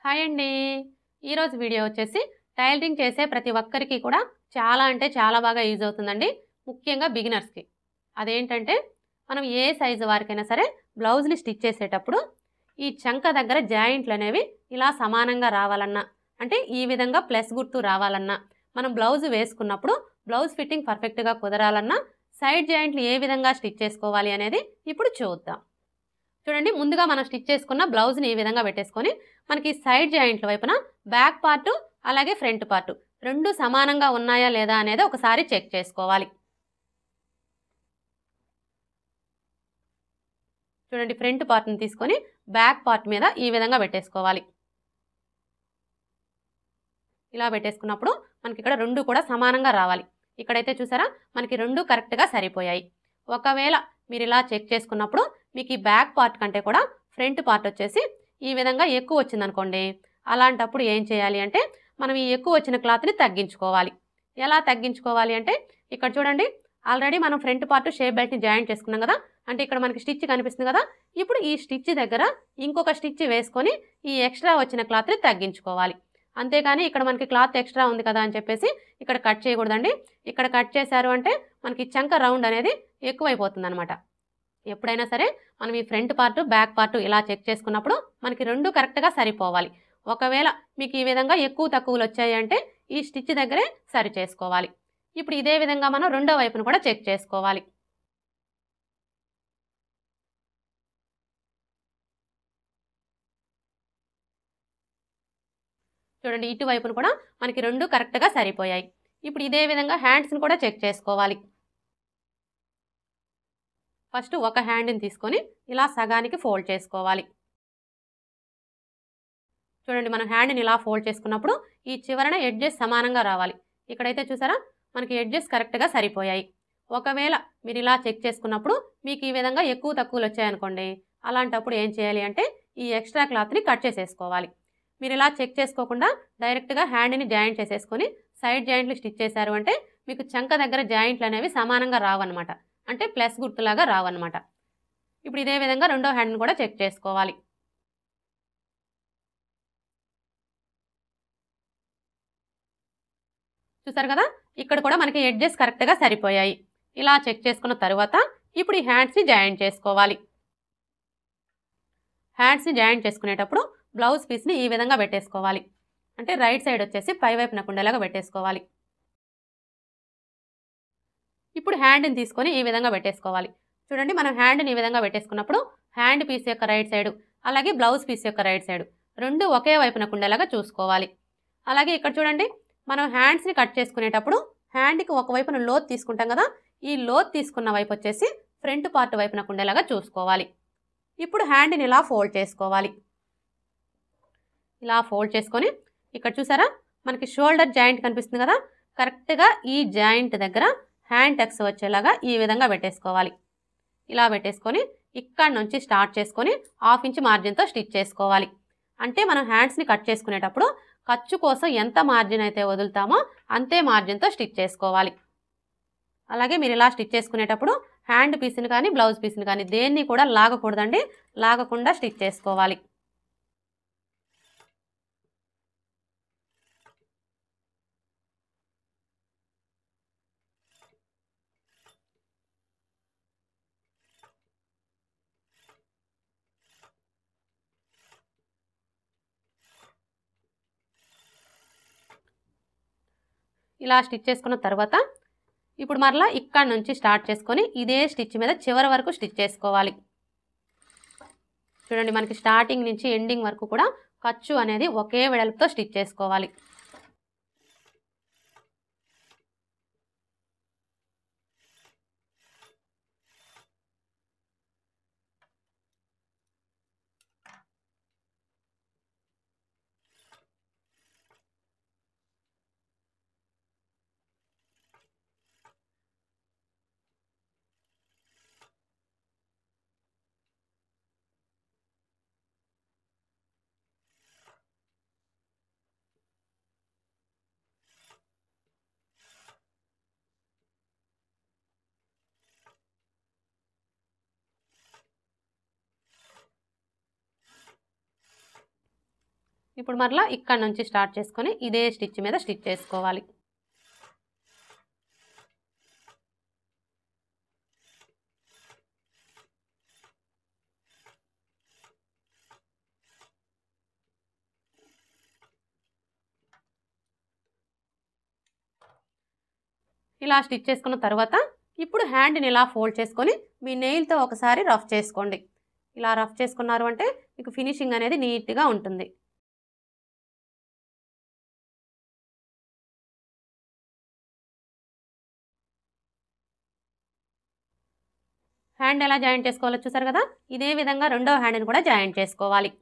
Hi అండి. ఈరోజు video వచ్చేసి టైలరింగ్ చేసే ప్రతి ఒక్కరికి కూడా చాలా అంటే చాలా బాగా యూజ్ అవుతుందండి. ముఖ్యంగా బిగినర్స్‌కి. అదేంటంటే మనం ఏ సైజు వారికైనా సరే బ్లౌజ్‌ని స్టిచ్ చేసేటప్పుడు ఈ చంక దగ్గర జాయింట్లనేవి ఇలా సమానంగా రావాలన్నా, అంటే ఈ విధంగా ప్లస్ గుర్తు రావాలన్నా, మనం బ్లౌజ్ వేసుకున్నప్పుడు బ్లౌజ్ ఫిట్టింగ్ పర్ఫెక్ట్‌గా కుదరాలన్నా సైడ్ జాయింట్లు ఏ విధంగా స్టిచ్ చేసుకోవాలి అనేది ఇప్పుడు చూద్దాం. చూడండి, ముందుగా మనం స్టిచ్ చేసుకున్న బ్లౌజ్ని ఈ విధంగా పెట్టేసుకొని మనకి సైడ్ జాయింట్ల వైపున బ్యాక్ పార్ట్ అలాగే ఫ్రంట్ పార్ట్ రెండు సమానంగా ఉన్నాయా లేదా అనేది ఒకసారి చెక్ చేసుకోవాలి. చూడండి, ఫ్రంట్ పార్ట్ని తీసుకొని బ్యాక్ పార్ట్ మీద ఈ విధంగా పెట్టేసుకోవాలి. ఇలా పెట్టేసుకున్నప్పుడు మనకి ఇక్కడ రెండు కూడా సమానంగా రావాలి. ఇక్కడైతే చూసారా, మనకి రెండు కరెక్ట్గా సరిపోయాయి. ఒకవేళ మీరు ఇలా చెక్ చేసుకున్నప్పుడు మీకు ఈ బ్యాక్ పార్ట్ కంటే కూడా ఫ్రంట్ పార్ట్ వచ్చేసి ఈ విధంగా ఎక్కువ వచ్చిందనుకోండి, అలాంటప్పుడు ఏం చేయాలి అంటే మనం ఈ ఎక్కువ వచ్చిన క్లాత్ని తగ్గించుకోవాలి. ఎలా తగ్గించుకోవాలి అంటే ఇక్కడ చూడండి, ఆల్రెడీ మనం ఫ్రంట్ పార్ట్ షేప్ బెల్ట్ని జాయింట్ చేసుకున్నాం కదా, అంటే ఇక్కడ మనకి స్టిచ్ కనిపిస్తుంది కదా, ఇప్పుడు ఈ స్టిచ్ దగ్గర ఇంకొక స్టిచ్ వేసుకొని ఈ ఎక్స్ట్రా వచ్చిన క్లాత్ని తగ్గించుకోవాలి. అంతేకాని ఇక్కడ మనకి క్లాత్ ఎక్స్ట్రా ఉంది కదా అని చెప్పేసి ఇక్కడ కట్ చేయకూడదండి. ఇక్కడ కట్ చేశారు అంటే మనకి చంక రౌండ్ అనేది ఎక్కువైపోతుంది అనమాట. ఎప్పుడైనా సరే మనం ఈ ఫ్రంట్ పార్ట్ బ్యాక్ పార్ట్ ఇలా చెక్ చేసుకున్నప్పుడు మనకి రెండు కరెక్ట్గా సరిపోవాలి. ఒకవేళ మీకు ఈ విధంగా ఎక్కువ తక్కువలు వచ్చాయి అంటే ఈ స్టిచ్ దగ్గరే సరి చేసుకోవాలి. ఇప్పుడు ఇదే విధంగా మనం రెండో వైపును కూడా చెక్ చేసుకోవాలి. చూడండి, ఇటువైపును కూడా మనకి రెండు కరెక్ట్గా సరిపోయాయి. ఇప్పుడు ఇదే విధంగా హ్యాండ్స్ని కూడా చెక్ చేసుకోవాలి. ఫస్ట్ ఒక హ్యాండ్ని తీసుకొని ఇలా సగానికి ఫోల్డ్ చేసుకోవాలి. చూడండి, మనం హ్యాండ్ని ఇలా ఫోల్డ్ చేసుకున్నప్పుడు ఈ చివరన ఎడ్జెస్ సమానంగా రావాలి. ఇక్కడైతే చూసారా, మనకి ఎడ్జెస్ కరెక్ట్గా సరిపోయాయి. ఒకవేళ మీరు ఇలా చెక్ చేసుకున్నప్పుడు మీకు ఈ విధంగా ఎక్కువ తక్కువలు వచ్చాయనుకోండి, అలాంటప్పుడు ఏం చేయాలి అంటే ఈ ఎక్స్ట్రా క్లాత్ని కట్ చేసేసుకోవాలి. మీరు ఇలా చెక్ చేసుకోకుండా డైరెక్ట్గా హ్యాండ్ని జాయింట్ చేసేసుకొని సైడ్ జాయింట్లు స్టిచ్ చేశారు అంటే మీకు చంక దగ్గర జాయింట్లు అనేవి సమానంగా రావన్నమాట. అంటే ప్లస్ గుర్తులాగా రావన్నమాట. ఇప్పుడు ఇదే విధంగా రెండో హ్యాండ్ని కూడా చెక్ చేసుకోవాలి. చూసారు కదా, ఇక్కడ కూడా మనకి ఎడ్జెస్ కరెక్ట్గా సరిపోయాయి. ఇలా చెక్ చేసుకున్న తర్వాత ఇప్పుడు ఈ హ్యాండ్స్ని జాయింట్ చేసుకోవాలి. హ్యాండ్స్ని జాయింట్ చేసుకునేటప్పుడు బ్లౌజ్ పీస్ని ఈ విధంగా పెట్టేసుకోవాలి. అంటే రైట్ సైడ్ వచ్చేసి పై వైపునకు ఉండేలాగా పెట్టేసుకోవాలి. ఇప్పుడు హ్యాండ్ని తీసుకొని ఈ విధంగా పెట్టేసుకోవాలి. చూడండి, మనం హ్యాండ్ని ఈ విధంగా పెట్టేసుకున్నప్పుడు హ్యాండ్ పీస్ యొక్క రైట్ సైడ్ అలాగే బ్లౌజ్ పీస్ యొక్క రైట్ సైడ్ రెండు ఒకే వైపునకు ఉండేలాగా చూసుకోవాలి. అలాగే ఇక్కడ చూడండి, మనం హ్యాండ్స్ని కట్ చేసుకునేటప్పుడు హ్యాండ్కి ఒకవైపున లోత్ తీసుకుంటాం కదా, ఈ లోత్ తీసుకున్న వైపు వచ్చేసి ఫ్రంట్ పార్ట్ వైపునకు ఉండేలాగా చూసుకోవాలి. ఇప్పుడు హ్యాండ్ని ఇలా ఫోల్డ్ చేసుకోవాలి. ఇలా ఫోల్డ్ చేసుకొని ఇక్కడ చూసారా, మనకి షోల్డర్ జాయింట్ కనిపిస్తుంది కదా, కరెక్ట్గా ఈ జాయింట్ దగ్గర హ్యాండ్ టక్స్ వచ్చేలాగా ఈ విధంగా పెట్టేసుకోవాలి. ఇలా పెట్టేసుకొని ఇక్కడ నుంచి స్టార్ట్ చేసుకొని 1/2 ఇంచ్ మార్జిన్తో స్టిచ్ చేసుకోవాలి. అంటే మనం హ్యాండ్స్ని కట్ చేసుకునేటప్పుడు ఖర్చు కోసం ఎంత మార్జిన్ అయితే వదులుతామో అంతే మార్జిన్తో స్టిచ్ చేసుకోవాలి. అలాగే మీరు ఇలా స్టిచ్ చేసుకునేటప్పుడు హ్యాండ్ పీస్ని కానీ బ్లౌజ్ పీస్ని కానీ దేన్ని కూడా లాగకూడదండి. లాగకుండా స్టిచ్ చేసుకోవాలి. ఇలా స్టిచ్ చేసుకున్న తర్వాత ఇప్పుడు మరలా ఇక్కడ నుంచి స్టార్ట్ చేసుకొని ఇదే స్టిచ్ మీద చివరి వరకు స్టిచ్ చేసుకోవాలి. చూడండి, మనకి స్టార్టింగ్ నుంచి ఎండింగ్ వరకు కూడా ఖర్చు అనేది ఒకే వెడల్పుతో స్టిచ్ చేసుకోవాలి. ఇప్పుడు మరలా ఇక్కడ నుంచి స్టార్ట్ చేసుకొని ఇదే స్టిచ్ మీద స్టిచ్ చేసుకోవాలి. ఇలా స్టిచ్ చేసుకున్న తర్వాత ఇప్పుడు హ్యాండ్ని ఇలా ఫోల్డ్ చేసుకొని మీ నెయిల్తో ఒకసారి రఫ్ చేసుకోండి. ఇలా రఫ్ చేసుకున్నారు అంటే మీకు ఫినిషింగ్ అనేది నీట్గా ఉంటుంది. హ్యాండ్ ఎలా జాయింట్ చేసుకోవాలో చూసారు కదా, ఇదే విధంగా రెండో హ్యాండ్ని కూడా జాయింట్ చేసుకోవాలి.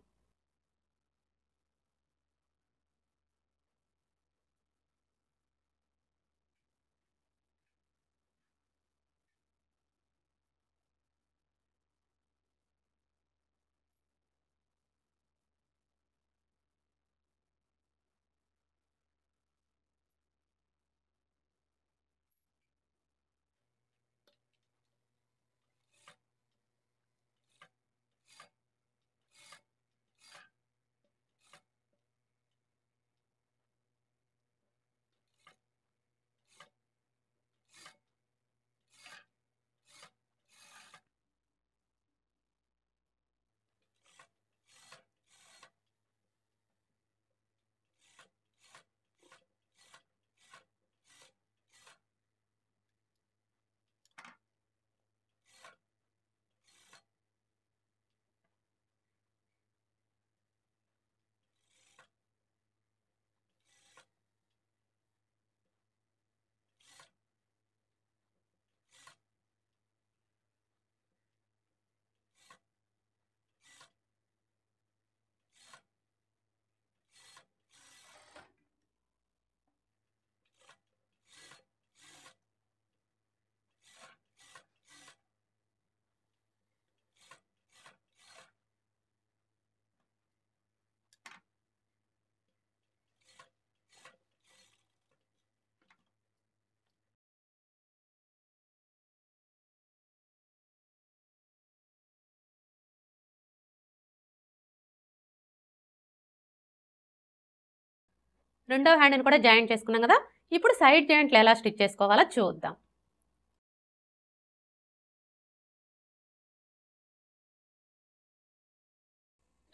రెండో హ్యాండ్ని కూడా జాయింట్ చేసుకున్నాం కదా, ఇప్పుడు సైడ్ జాయింట్లు ఎలా స్టిచ్ చేసుకోవాలో చూద్దాం.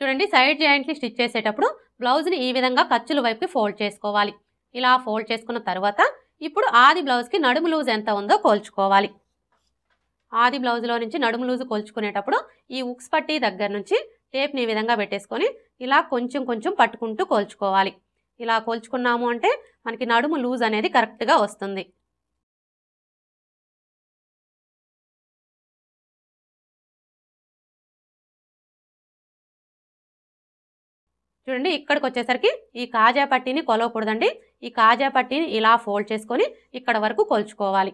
చూడండి, సైడ్ జాయింట్ని స్టిచ్ చేసేటప్పుడు బ్లౌజ్ని ఈ విధంగా ఖర్చుల వైపుకి ఫోల్డ్ చేసుకోవాలి. ఇలా ఫోల్డ్ చేసుకున్న తర్వాత ఇప్పుడు ఆది బ్లౌజ్కి నడుము లూజ్ ఎంత ఉందో కోల్చుకోవాలి. ఆది బ్లౌజ్లో నుంచి నడుము లూజు కోల్చుకునేటప్పుడు ఈ ఉక్స్ పట్టీ దగ్గర నుంచి టేప్ని ఈ విధంగా పెట్టేసుకొని ఇలా కొంచెం కొంచెం పట్టుకుంటూ కోల్చుకోవాలి. ఇలా కోల్చుకున్నాము అంటే మనకి నడుము లూజ్ అనేది కరెక్ట్గా వస్తుంది. చూడండి, ఇక్కడికి వచ్చేసరికి ఈ కాజా పట్టీని కొలవకూడదండి. ఈ కాజా పట్టీని ఇలా ఫోల్డ్ చేసుకొని ఇక్కడ వరకు కొలుచుకోవాలి.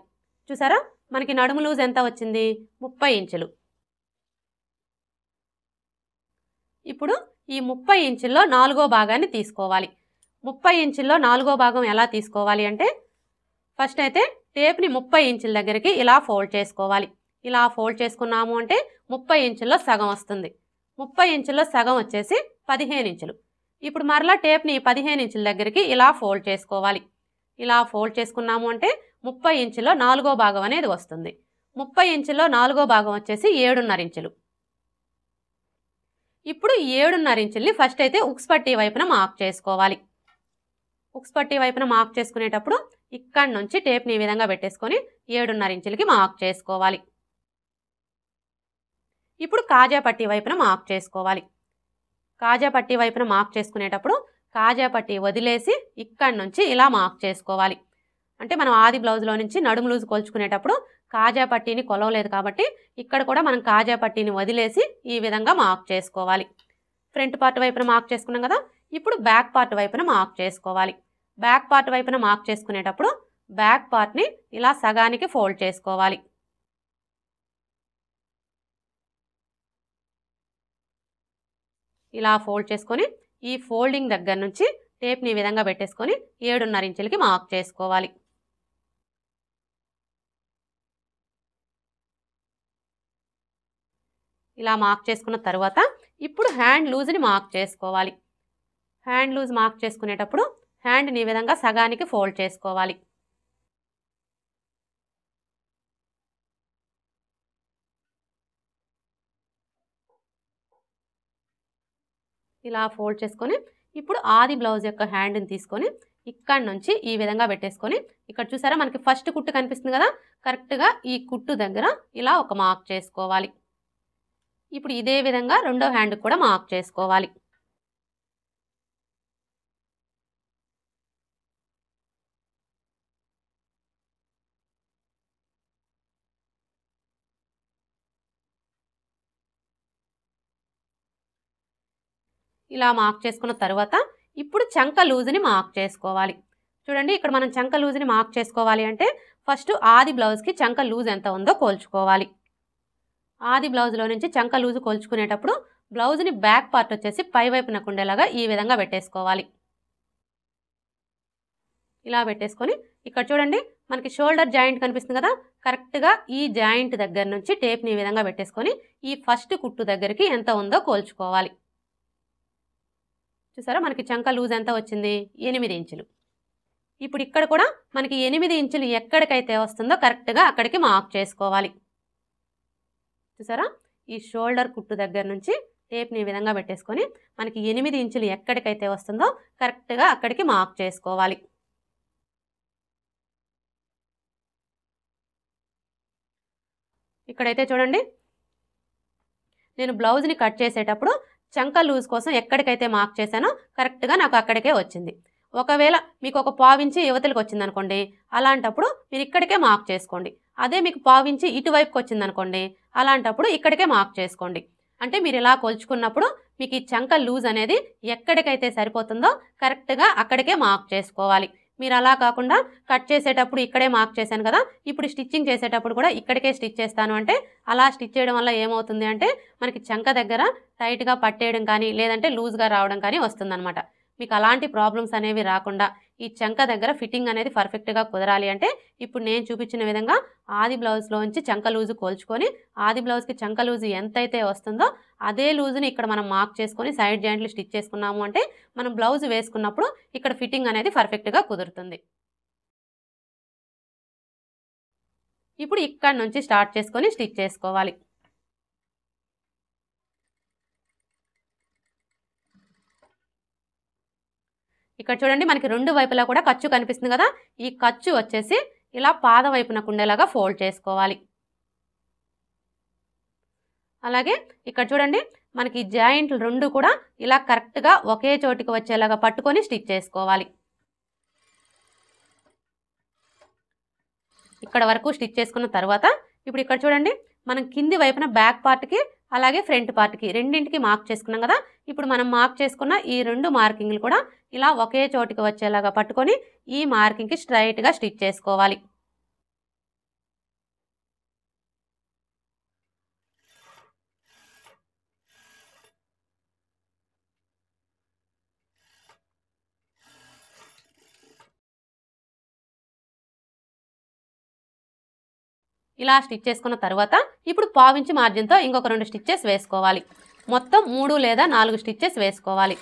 చూసారా, మనకి నడుము లూజ్ ఎంత వచ్చింది? 30 ఇంచులు. ఇప్పుడు ఈ 30 ఇంచుల్లో 4వ భాగాన్ని తీసుకోవాలి. 30 ఇంచుల్లో 4వ భాగం ఎలా తీసుకోవాలి అంటే ఫస్ట్ అయితే టేప్ని 30 ఇంచుల దగ్గరికి ఇలా ఫోల్డ్ చేసుకోవాలి. ఇలా ఫోల్డ్ చేసుకున్నాము అంటే 30 ఇంచుల్లో సగం వస్తుంది. 30 ఇంచుల్లో సగం వచ్చేసి 15 ఇంచులు. ఇప్పుడు మరలా టేప్ని 15 ఇంచుల దగ్గరికి ఇలా ఫోల్డ్ చేసుకోవాలి. ఇలా ఫోల్డ్ చేసుకున్నాము అంటే 30 ఇంచుల్లో 4వ భాగం అనేది వస్తుంది. 30 ఇంచుల్లో 4వ భాగం వచ్చేసి 7.5 ఇంచులు. ఇప్పుడు 7.5 ఇంచుల్ని ఫస్ట్ అయితే ఉక్స్ పట్టీ వైపున మార్క్ చేసుకోవాలి. ఉక్స్ పట్టీ వైపున మార్క్ చేసుకునేటప్పుడు ఇక్కడ నుంచి టేప్ని ఈ విధంగా పెట్టేసుకొని 7.5 ఇంచులకి మార్క్ చేసుకోవాలి. ఇప్పుడు కాజా పట్టీ వైపున మార్క్ చేసుకోవాలి. కాజా పట్టీ వైపున మార్క్ చేసుకునేటప్పుడు కాజా పట్టీ వదిలేసి ఇక్కడ నుంచి ఇలా మార్క్ చేసుకోవాలి. అంటే మనం ఆది బ్లౌజ్లో నుంచి నడుము లూజు కొలుచుకునేటప్పుడు కాజా పట్టీని కొలవలేదు కాబట్టి ఇక్కడ కూడా మనం కాజా పట్టీని వదిలేసి ఈ విధంగా మార్క్ చేసుకోవాలి. ఫ్రంట్ పార్ట్ వైపున మార్క్ చేసుకున్నాం కదా, ఇప్పుడు బ్యాక్ పార్ట్ వైపున మార్క్ చేసుకోవాలి. బ్యాక్ పార్ట్ వైపున మార్క్ చేసుకునేటప్పుడు బ్యాక్ పార్ట్ని ఇలా సగానికి ఫోల్డ్ చేసుకోవాలి. ఇలా ఫోల్డ్ చేసుకొని ఈ ఫోల్డింగ్ దగ్గర నుంచి టేప్ని ఈ విధంగా పెట్టేసుకొని 7.5 ఇంచులకి మార్క్ చేసుకోవాలి. ఇలా మార్క్ చేసుకున్న తర్వాత ఇప్పుడు హ్యాండ్ లూజ్ని మార్క్ చేసుకోవాలి. హ్యాండ్ లూజ్ మార్క్ చేసుకునేటప్పుడు హ్యాండ్ని ఈ విధంగా సగానికి ఫోల్డ్ చేసుకోవాలి. ఇలా ఫోల్డ్ చేసుకొని ఇప్పుడు ఆది బ్లౌజ్ యొక్క హ్యాండ్ని తీసుకొని ఇక్కడ నుంచి ఈ విధంగా పెట్టేసుకొని ఇక్కడ చూసారా మనకి ఫస్ట్ కుట్టు కనిపిస్తుంది కదా, కరెక్ట్గా ఈ కుట్టు దగ్గర ఇలా ఒక మార్క్ చేసుకోవాలి. ఇప్పుడు ఇదే విధంగా రెండో హ్యాండ్ కూడా మార్క్ చేసుకోవాలి. ఇలా మార్క్ చేసుకున్న తర్వాత ఇప్పుడు చంక లూజ్ని మార్క్ చేసుకోవాలి. చూడండి ఇక్కడ మనం చంక లూజ్ని మార్క్ చేసుకోవాలి అంటే ఫస్ట్ ఆది బ్లౌజ్కి చంక లూజ్ ఎంత ఉందో కోల్చుకోవాలి. ఆది బ్లౌజ్లో నుంచి చంక లూజు కోల్చుకునేటప్పుడు బ్లౌజ్ని బ్యాక్ పార్ట్ వచ్చేసి పై వైపునకు ఉండేలాగా ఈ విధంగా పెట్టేసుకోవాలి. ఇలా పెట్టేసుకొని ఇక్కడ చూడండి మనకి షోల్డర్ జాయింట్ కనిపిస్తుంది కదా, కరెక్ట్గా ఈ జాయింట్ దగ్గర నుంచి టేప్ని ఈ విధంగా పెట్టేసుకొని ఈ ఫస్ట్ కుట్టు దగ్గరికి ఎంత ఉందో కోల్చుకోవాలి. చూసారా మనకి చంక లూజ్ ఎంత వచ్చింది, 8 ఇంచులు. ఇప్పుడు ఇక్కడ కూడా మనకి 8 ఇంచులు ఎక్కడికైతే వస్తుందో కరెక్ట్గా అక్కడికి మార్క్ చేసుకోవాలి. చూసారా ఈ షోల్డర్ కుట్టు దగ్గర నుంచి టేప్ని ఈ విధంగా పెట్టేసుకొని మనకి 8 ఇంచులు ఎక్కడికైతే వస్తుందో కరెక్ట్గా అక్కడికి మార్క్ చేసుకోవాలి. ఇక్కడైతే చూడండి నేను బ్లౌజ్ని కట్ చేసేటప్పుడు చంక లూజ్ కోసం ఎక్కడికైతే మార్క్ చేశానో కరెక్ట్గా నాకు అక్కడికే వచ్చింది. ఒకవేళ మీకు ఒక పావించి యువతలకు వచ్చిందనుకోండి, అలాంటప్పుడు మీరు ఇక్కడికే మార్క్ చేసుకోండి. అదే మీకు పావించి ఇటువైపుకి వచ్చిందనుకోండి, అలాంటప్పుడు ఇక్కడికే మార్క్ చేసుకోండి. అంటే మీరు ఇలా కొలుచుకున్నప్పుడు మీకు ఈ చంక లూజ్ అనేది ఎక్కడికైతే సరిపోతుందో కరెక్ట్గా అక్కడికే మార్క్ చేసుకోవాలి. మీరు అలా కాకుండా కట్ చేసేటప్పుడు ఇక్కడే మార్క్ చేశాను కదా, ఇప్పుడు స్టిచ్చింగ్ చేసేటప్పుడు కూడా ఇక్కడికే స్టిచ్ చేస్తాను అంటే అలా స్టిచ్ చేయడం వల్ల ఏమవుతుంది అంటే మనకి చంక దగ్గర టైట్గా పట్టేయడం కానీ లేదంటే లూజ్గా రావడం కానీ వస్తుందన్నమాట. మీకు అలాంటి ప్రాబ్లమ్స్ అనేవి రాకుండా ఈ చంక దగ్గర ఫిట్టింగ్ అనేది పర్ఫెక్ట్గా కుదరాలి అంటే ఇప్పుడు నేను చూపించిన విధంగా ఆది బ్లౌజ్లోంచి చంక లూజు కోల్చుకొని ఆది బ్లౌజ్కి చంక లూజు ఎంతైతే వస్తుందో అదే లూజుని ఇక్కడ మనం మార్క్ చేసుకొని సైడ్ జాయింట్లు స్టిచ్ చేసుకున్నాము అంటే మనం బ్లౌజ్ వేసుకున్నప్పుడు ఇక్కడ ఫిట్టింగ్ అనేది పర్ఫెక్ట్గా కుదురుతుంది. ఇప్పుడు ఇక్కడ నుంచి స్టార్ట్ చేసుకొని స్టిచ్ చేసుకోవాలి. ఇక్కడ చూడండి మనకి రెండు వైపులా కూడా ఖర్చు కనిపిస్తుంది కదా, ఈ ఖర్చు వచ్చేసి ఇలా పాద వైపునకు ఉండేలాగా ఫోల్డ్ చేసుకోవాలి. అలాగే ఇక్కడ చూడండి మనకి జాయింట్లు రెండు కూడా ఇలా కరెక్ట్గా ఒకే చోటికి వచ్చేలాగా పట్టుకొని స్టిచ్ చేసుకోవాలి. ఇక్కడ వరకు స్టిచ్ చేసుకున్న తర్వాత ఇప్పుడు ఇక్కడ చూడండి మనం కింది వైపున బ్యాక్ పార్ట్కి అలాగే ఫ్రంట్ పార్ట్కి రెండింటికి మార్క్ చేసుకున్నాం కదా, ఇప్పుడు మనం మార్క్ చేసుకున్న ఈ రెండు మార్కింగ్లు కూడా ఇలా ఒకే చోటికి వచ్చేలాగా పట్టుకొని ఈ మార్కింగ్కి స్ట్రైట్గా స్టిచ్ చేసుకోవాలి. ఇలా స్టిచ్ చేసుకున్న తర్వాత ఇప్పుడు పావించి మార్జిన్తో ఇంకొక 2 స్టిచ్చెస్ వేసుకోవాలి. మొత్తం 3 లేదా 4 స్టిచ్చెస్ వేసుకోవాలి.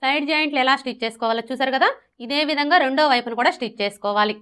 సైడ్ జాయింట్లు ఎలా స్టిచ్ చేసుకోవాలో చూసారు కదా, ఇదే విధంగా రెండో వైపును కూడా స్టిచ్ చేసుకోవాలి.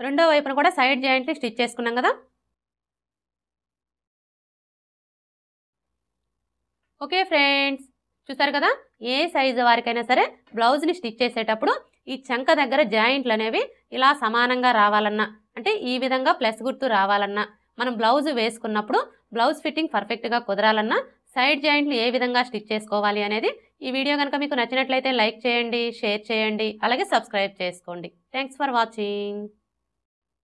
రెండో వైపున కూడా సైడ్ జాయింట్లు స్టిచ్ చేసుకున్నాం కదా. ఓకే ఫ్రెండ్స్, చూసారు కదా, ఏ సైజు వారికైనా సరే బ్లౌజ్ని స్టిచ్ చేసేటప్పుడు ఈ చంక దగ్గర జాయింట్లు అనేవి ఇలా సమానంగా రావాలన్నా, అంటే ఈ విధంగా ప్లస్ గుర్తు రావాలన్నా, మనం బ్లౌజ్ వేసుకున్నప్పుడు బ్లౌజ్ ఫిట్టింగ్ పర్ఫెక్ట్గా కుదరాలన్నా సైడ్ జాయింట్లు ఏ విధంగా స్టిచ్ చేసుకోవాలి అనేది ఈ వీడియో కనుక మీకు నచ్చినట్లయితే లైక్ చేయండి, షేర్ చేయండి, అలాగే సబ్స్క్రైబ్ చేసుకోండి. Thanks for watching.